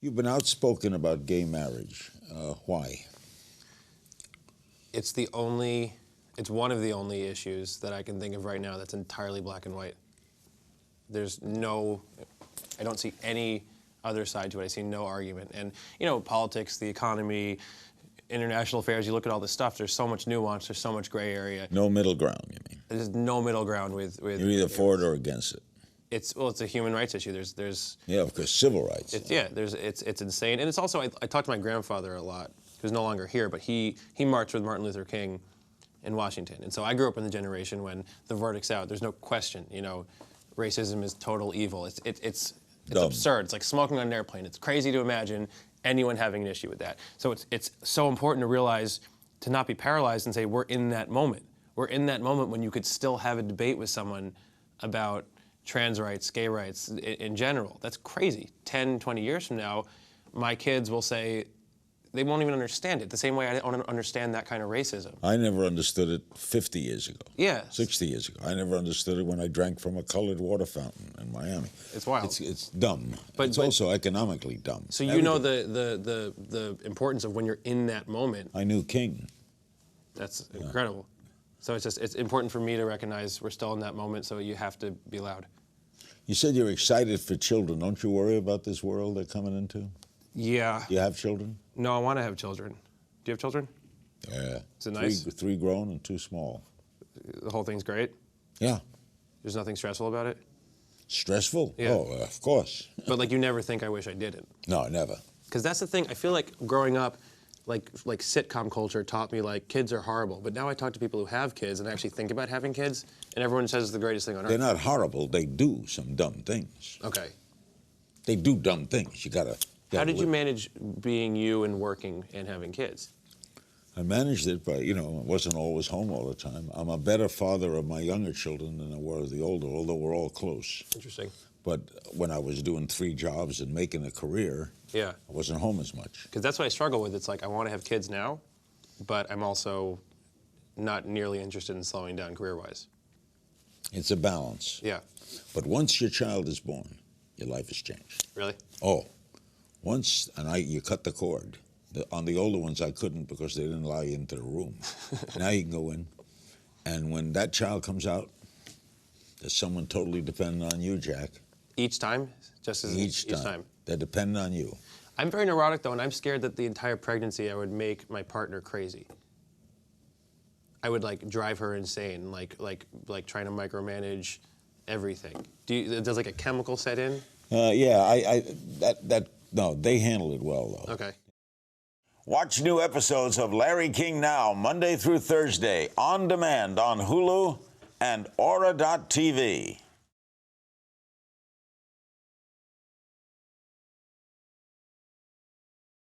You've been outspoken about gay marriage. Why? It's one of the only issues that I can think of right now that's entirely black and white. I don't see any other side to it. I see no argument. And, politics, the economy, international affairs, you look at all this stuff, there's so much nuance, there's so much gray area. No middle ground, you mean? There's no middle ground with You're either for it or against it. It's a human rights issue. There's Yeah, of course, civil rights. It's insane. And it's also, I talked to my grandfather a lot, who's no longer here, but he marched with Martin Luther King in Washington. And so I grew up in the generation when the verdict's out. There's no question, racism is total evil. It's absurd. It's like smoking on an airplane. It's crazy to imagine anyone having an issue with that. So it's so important to realize, to not be paralyzed and say, we're in that moment. We're in that moment when you could still have a debate with someone about trans rights, gay rights in general. That's crazy. 10, 20 years from now, my kids will say, they won't even understand it, the same way I don't understand that kind of racism. I never understood it 50 years ago. Yeah. 60 years ago. I never understood it when I drank from a colored water fountain in Miami. It's wild. It's dumb. But it's also economically dumb. So you know the importance of when you're in that moment. I knew King. That's incredible. So it's important for me to recognize we're still in that moment, so you have to be loud. You said you're excited for children. Don't you worry about this world they're coming into? Yeah. Do you have children? No, I want to have children. Do you have children? Yeah. Is it nice? Three grown and 2 small. The whole thing's great? Yeah. There's nothing stressful about it? Stressful? Yeah. Oh, of course. But you never think I wish I didn't? No, never. Because that's the thing. I feel like growing up, like sitcom culture taught me kids are horrible. But now I talk to people who have kids and actually think about having kids, and everyone says it's the greatest thing on earth. They're not horrible. They do some dumb things. Okay. They do dumb things. You gotta How did you manage being you and working and having kids? I managed it, but, I wasn't always home all the time. I'm a better father of my younger children than I was the older, although we're all close. Interesting. But when I was doing 3 jobs and making a career, yeah, I wasn't home as much. Because that's what I struggle with. It's like I want to have kids now, but I'm also not nearly interested in slowing down career-wise. It's a balance. Yeah. But once your child is born, your life has changed. Really? Oh. Once, you cut the cord. On the older ones, I couldn't because they didn't allow you into the room. Now you can go in, and when that child comes out, there's someone totally dependent on you, Jack. Each time? Just as each time? They're dependent on you. I'm very neurotic, though, and I'm scared that the entire pregnancy I would make my partner crazy. I would, drive her insane, like trying to micromanage everything. Does, a chemical set in? Yeah, no, they handle it well, though. Okay. Watch new episodes of Larry King Now, Monday through Thursday, on demand on Hulu and Aura.tv.